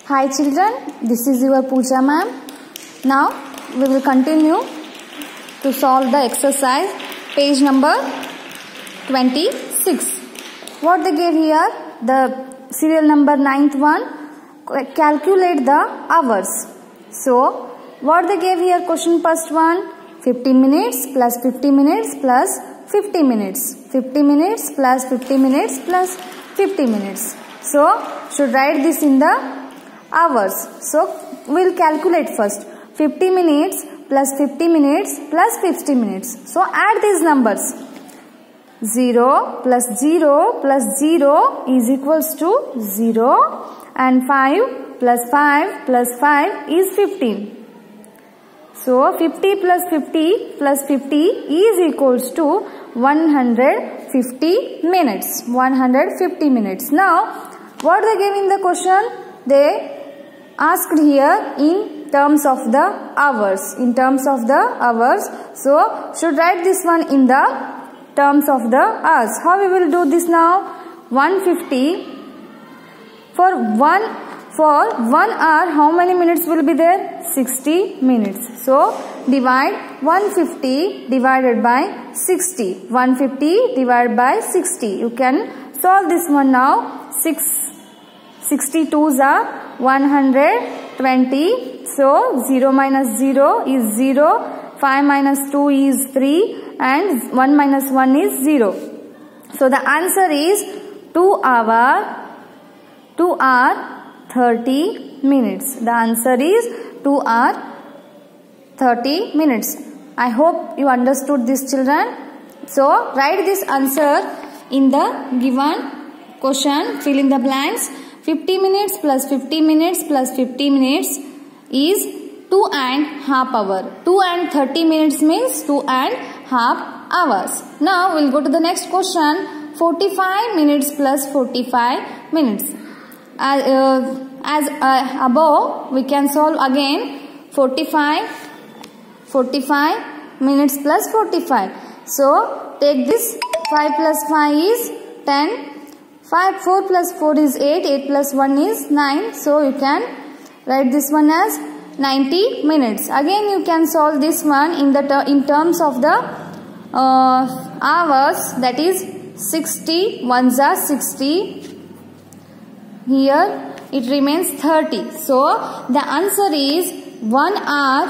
Hi children, this is your Pooja ma'am. Now we will continue to solve the exercise page number 26. What they gave here, the serial number 9th one, calculate the hours. So what they gave here, question first one, 50 minutes plus 50 minutes plus 50 minutes. 50 minutes plus 50 minutes plus 50 minutes. So should write this in the hours. So we'll calculate first 50 minutes plus 50 minutes plus 50 minutes. So add these numbers. 0 plus 0 plus 0 is equals to 0 and 5 plus 5 plus 5 is 15. So 50 plus 50 plus 50 is equals to 150 minutes. 150 minutes. Now what they gave in the question? They asked here in terms of the hours. In terms of the hours. So should write this one in the terms of the hours. How we will do this now? 150 for 1 hour. How many minutes will be there? 60 minutes. So divide 150 divided by 60. 150 divided by 60. You can solve this one now. 62s are 120. So 0 minus 0 is 0. 5 minus 2 is 3. And 1 minus 1 is 0. So the answer is 2 hour 30 minutes. The answer is 2 hour 30 minutes. I hope you understood this, children. So write this answer in the given question. Fill in the blanks. 50 minutes plus 50 minutes plus 50 minutes is 2.5 hours. 2 and 30 minutes means 2.5 hours. Now we'll go to the next question. 45 minutes plus 45 minutes. As above, we can solve again 45 minutes plus 45. So take this 5 plus 5 is 10. 4 plus 4 is 8. 8 plus 1 is 9. So you can write this one as 90 minutes. Again you can solve this one in terms of the hours, that is 60. 1s are 60. Here it remains 30. So the answer is 1 hour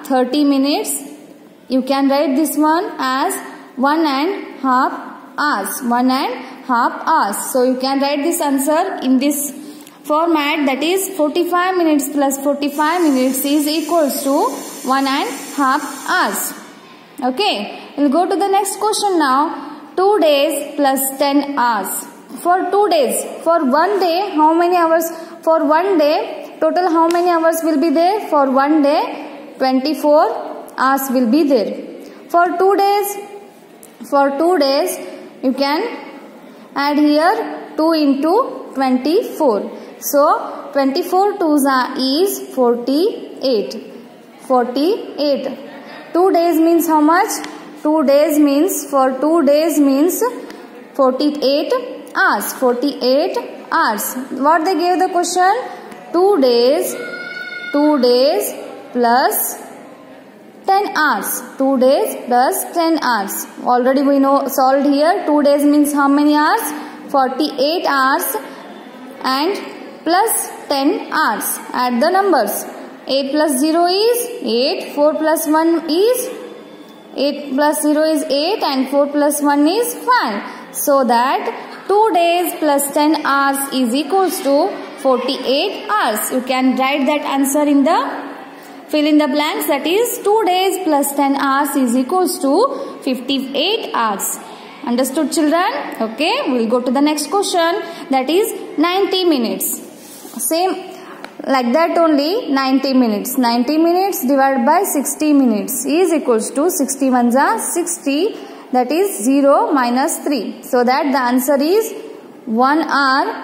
30 minutes. You can write this one as 1.5 hours. 1.5 hours. So you can write this answer in this format, that is 45 minutes plus 45 minutes is equals to 1.5 hours. Okay. We'll go to the next question now. 2 days plus 10 hours. For 2 days. For 1 day, how many hours? For 1 day, total how many hours will be there? For 1 day, 24 hours will be there. For 2 days, you can add here 2 into 24. So 24 2s is 48. 48. 2 days means how much? 2 days means, for 2 days means 48 hours. 48 hours. What they gave the question? 2 days plus 10 hours. 2 days plus 10 hours. Already we know solved here. 2 days means how many hours? 48 hours and plus 10 hours. Add the numbers. 8 plus 0 is 8. 4 plus 1 is 8 plus 0 is 8 and 4 plus 1 is 5. So that 2 days plus 10 hours is equals to 48 hours. You can write that answer in the fill in the blanks, that is 2 days plus 10 hours is equals to 58 hours. Understood, children? Okay, we'll go to the next question, that is 90 minutes. Same like that only, 90 minutes. 90 minutes divided by 60 minutes is equals to 60 ones are 60, that is 0 minus 3. So that the answer is 1 hour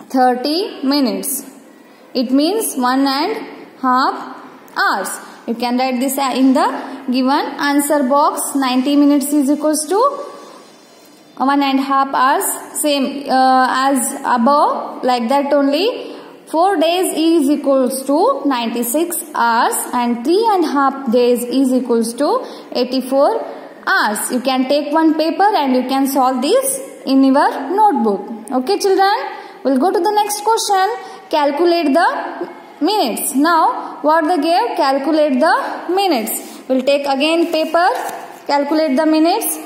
30 minutes. It means 1.5 hours. You can write this in the given answer box. 90 minutes is equals to 1.5 hours. same as above, like that only. 4 days is equals to 96 hours and 3.5 days is equals to 84 hours. You can take one paper and you can solve this in your notebook. Okay children, we'll go to the next question. Calculate the minutes. Now what they gave? Calculate the minutes. We'll take again paper. Calculate the minutes.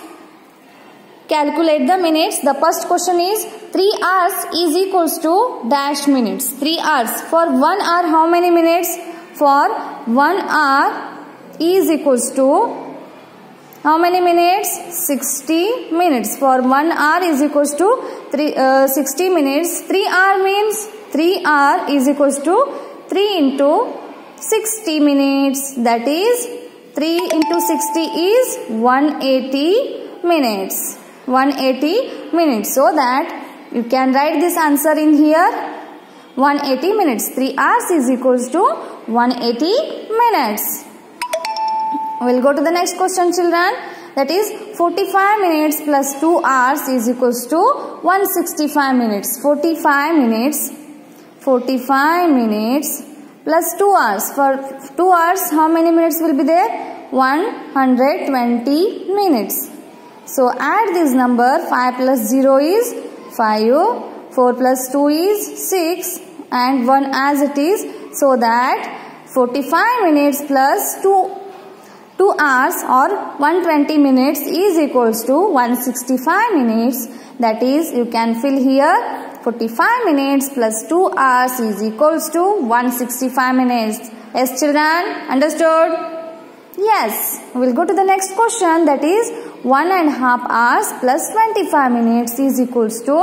Calculate the minutes. The first question is 3 hours is equals to dash minutes. 3 hours. For 1 hour how many minutes? For 1 hour is equals to how many minutes? 60 minutes. For 1 hour is equals to 60 minutes. 3 hour means 3 hour is equals to 3 into 60 minutes. That is 3 into 60 is 180 minutes. 180 minutes. So that you can write this answer in here. 180 minutes. 3 hours is equals to 180 minutes. We'll go to the next question children. That is 45 minutes plus 2 hours is equals to 165 minutes. 45 minutes plus 2 hours. For 2 hours how many minutes will be there? 120 minutes. So add this number. 5 plus 0 is 5. 4 plus 2 is 6 and 1 as it is. So that 45 minutes plus 2 hours or 120 minutes is equals to 165 minutes. That is, you can fill here 45 minutes plus 2 hours is equals to 165 minutes. Yes children, understood? Yes. We'll go to the next question. That is 1.5 hours plus 25 minutes is equals to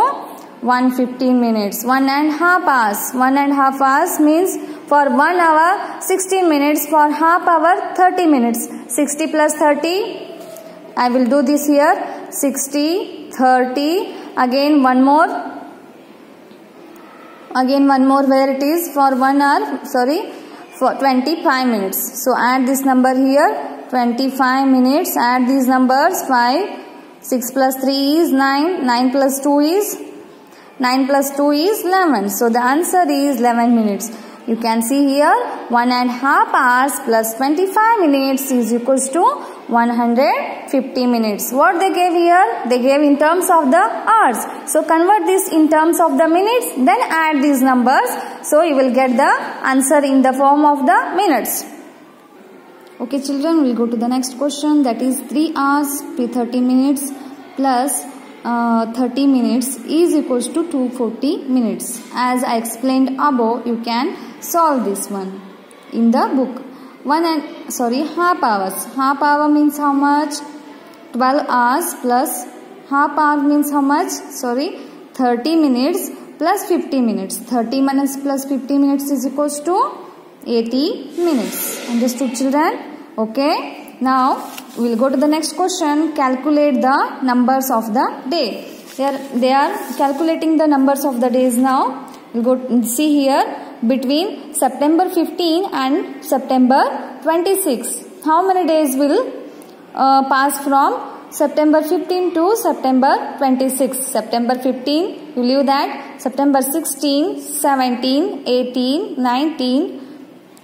115 minutes. 1.5 hours. 1.5 hours means for 1 hour 16 minutes, for half hour 30 minutes. 60 plus 30. I will do this here. 60, 30. Again one more where it is for 1 hour, for 25 minutes. So add this number here. 25 minutes. Add these numbers. 5. 6 plus 3 is 9. 9 plus 2 is 11. So the answer is 11 minutes. You can see here 1.5 hours plus 25 minutes is equals to 150 minutes. What they gave here? They gave in terms of the hours. So convert this in terms of the minutes, then add these numbers. So you will get the answer in the form of the minutes. Okay children, we'll go to the next question. That is 3 hours 30 minutes plus 30 minutes is equals to 240 minutes. As I explained above, you can solve this one in the book. Half hours. Half hour means how much? 12 hours plus half hour means how much? 30 minutes plus 50 minutes. 30 minutes plus 50 minutes is equals to 80 minutes. Understood children? Okay. Now we will go to the next question. Calculate the numbers of the day. They are calculating the numbers of the days now. We'll go see here between September 15 and September 26. How many days will pass from September 15 to September 26? September 15, you leave that. September 16, 17, 18, 19,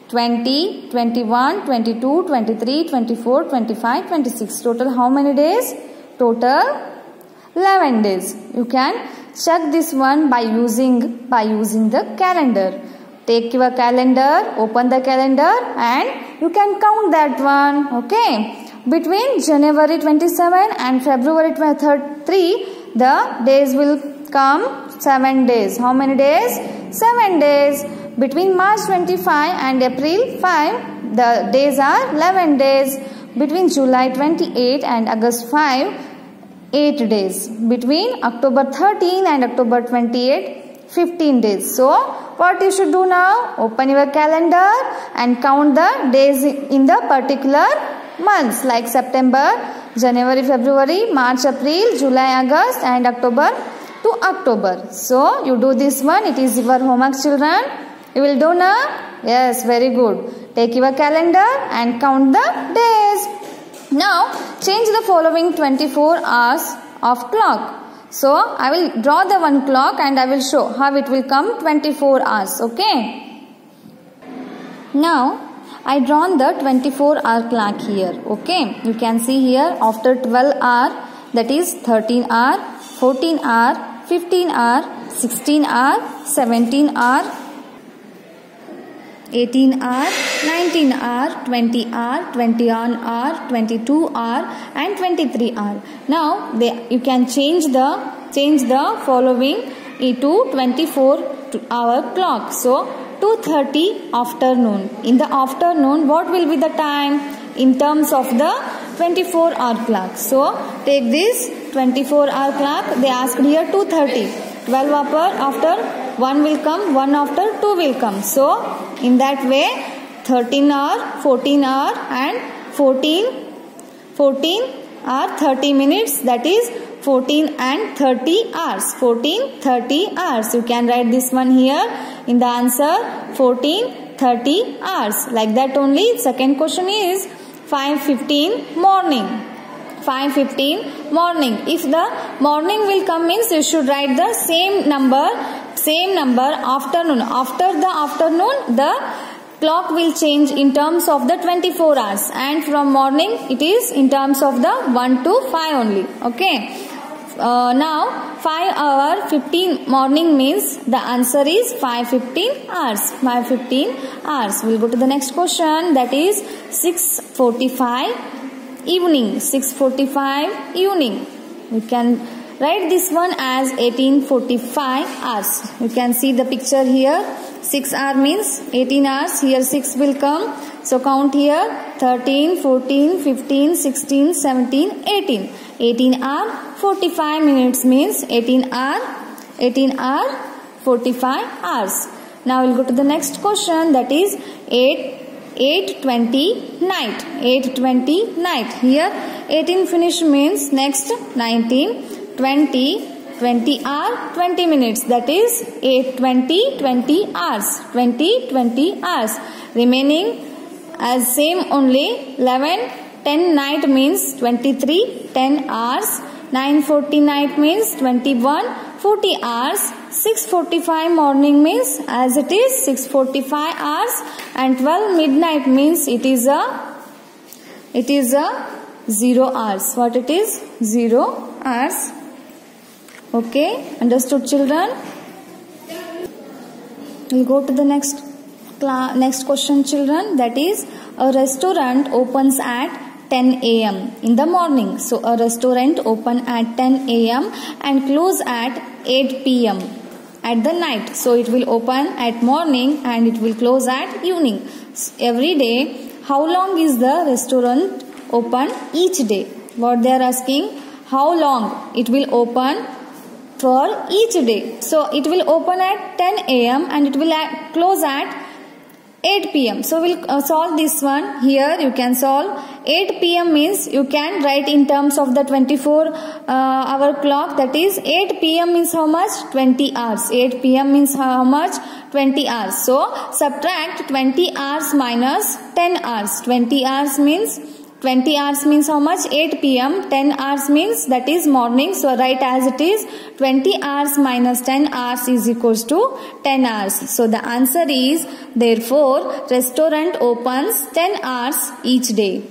20, 21, 22, 23, 24, 25, 26. Total how many days? Total 11 days. You can check this one by using the calendar. Take your calendar, open the calendar and you can count that one. Okay. Between January 27 and February 23, the days will come 7 days. How many days? 7 days. Between March 25 and April 5, the days are 11 days. Between July 28 and August 5, 8 days. Between October 13 and October 28, 15 days. So, what you should do now? Open your calendar and count the days in the particular months like September, January, February, March, April, July, August and October to October. So, you do this one. It is your homework children. You will do now? Yes, very good. Take your calendar and count the days. Now, change the following 24 hours of clock. So I will draw the one clock and I will show how it will come 24 hours. Okay. Now I drawn the 24-hour clock here. Okay. You can see here after 12 hour, that is 13 hour, 14 hour, 15 hour, 16 hour, 17 hour, 18 hour, 19 hour, 20 hour, 21 hour, 22 hour and 23 hour. Now you can change the following to 24-hour clock. So 2:30 afternoon. In the afternoon, what will be the time in terms of the 24-hour clock? So take this 24-hour clock. They asked here 2:30. 12 after 1 will come, 1 after 2 will come. So in that way 13 hour, 14 hour and 14 are 30 minutes, that is 14 and 30 hours. 14:30 hours. You can write this one here in the answer, 14:30 hours. Like that only. Second question is 5:15 morning. 5:15 morning. If the morning will come means you should write the same number afternoon. After the afternoon, the clock will change in terms of the 24 hours, and from morning it is in terms of the 1 to 5 only. Okay. Now 5:15 morning means the answer is 5:15 hours. 5:15 hours. We'll go to the next question, that is 6:45 evening. 6:45 evening. We can write this one as 18:45 hours. You can see the picture here. 6 hour means 18 hours. Here 6 will come. So count here 13, 14, 15, 16, 17, 18. 18 hour 45 minutes means 18 hour 45 hours. Now we'll go to the next question, that is 8:20 night. 8:20 night. Here 18 finish means next 19, 20 hour 20 minutes, that is 8:20 hours. 20 hours. Remaining as same only. 11:10 night means 23:10 hours. 9:40 night means 21:40 hours. 6:45 morning means as it is 6:45 hours, and 12 midnight means it is a 0 hours. What it is? 0 hours. Okay, understood children? We'll go to the next question children, that is a restaurant opens at 10 a.m. in the morning. So a restaurant open at 10 a.m. and close at 8 p.m. at the night. So it will open at morning and it will close at evening. Every day, how long is the restaurant open each day? What they are asking, how long it will open for each day. So it will open at 10 a.m. and it will close at 8 p.m. So we'll solve this one. Here you can solve 8 p.m. means you can write in terms of the 24-hour clock, that is 8 p.m. means how much? 20 hours. 8 p.m. means how much? 20 hours. So subtract 20 hours minus 10 hours. 20 hours means how much? 8 p.m. 10 hours means that is morning. So write as it is, 20 hours minus 10 hours is equals to 10 hours. So the answer is, therefore, restaurant opens 10 hours each day.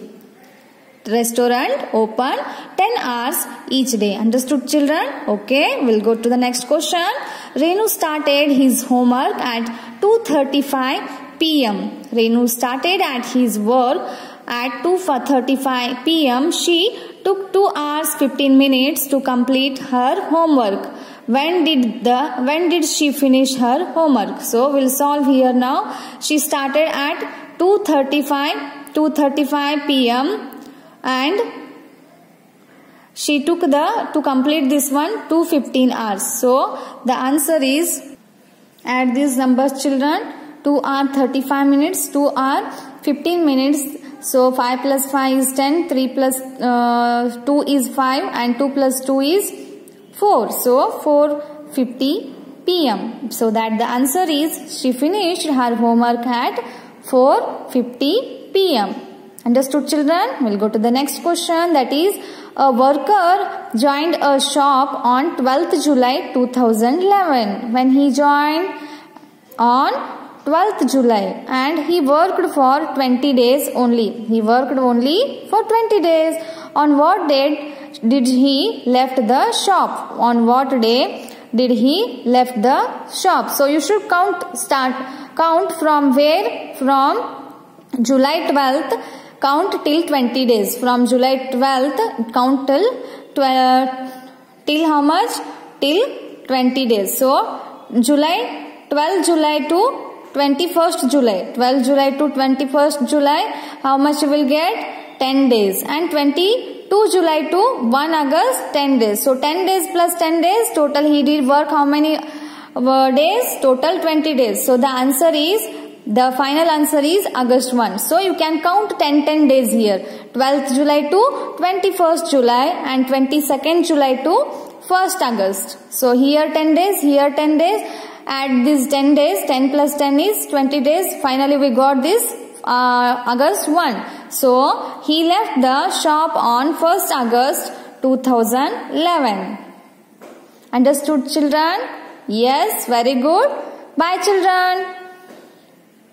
Restaurant open 10 hours each day. Understood children? Okay, we'll go to the next question. Renu started his homework at 2:35 p.m. Renu started at his work at 2:35 p.m. She took 2 hours 15 minutes to complete her homework. When did she finish her homework? So we'll solve here now. She started at 2:35 p.m. and she took to complete this one 2:15 hours. So the answer is, add these numbers children. 2 hour 35 minutes, 2 hour 15 minutes. So 5 plus 5 is 10, 3 plus 2 is 5 and 2 plus 2 is 4. So 4:50 p.m. So that the answer is, she finished her homework at 4:50 p.m. Understood children? We'll go to the next question, that is A worker joined a shop on 12th July 2011. When he joined on 12th July and he worked for 20 days only. He worked only for 20 days. On what date did he left the shop? On what day did he left the shop? So you should count from where? From July 12th. Count till 20 days. From July 12th, count till how much? Till 20 days. So, 12 July to 21st July. 12 July to 21st July, how much you will get? 10 days. And 22 July to 1 August, 10 days. So, 10 days plus 10 days, total he did work how many days? Total 20 days. So, the final answer is August 1. So you can count 10 days here. 12th July to 21st July and 22nd July to 1st August. So here 10 days, here 10 days. Add these 10 days. 10 plus 10 is 20 days. Finally we got this August 1. So he left the shop on 1st August 2011. Understood, children? Yes, very good. Bye, children.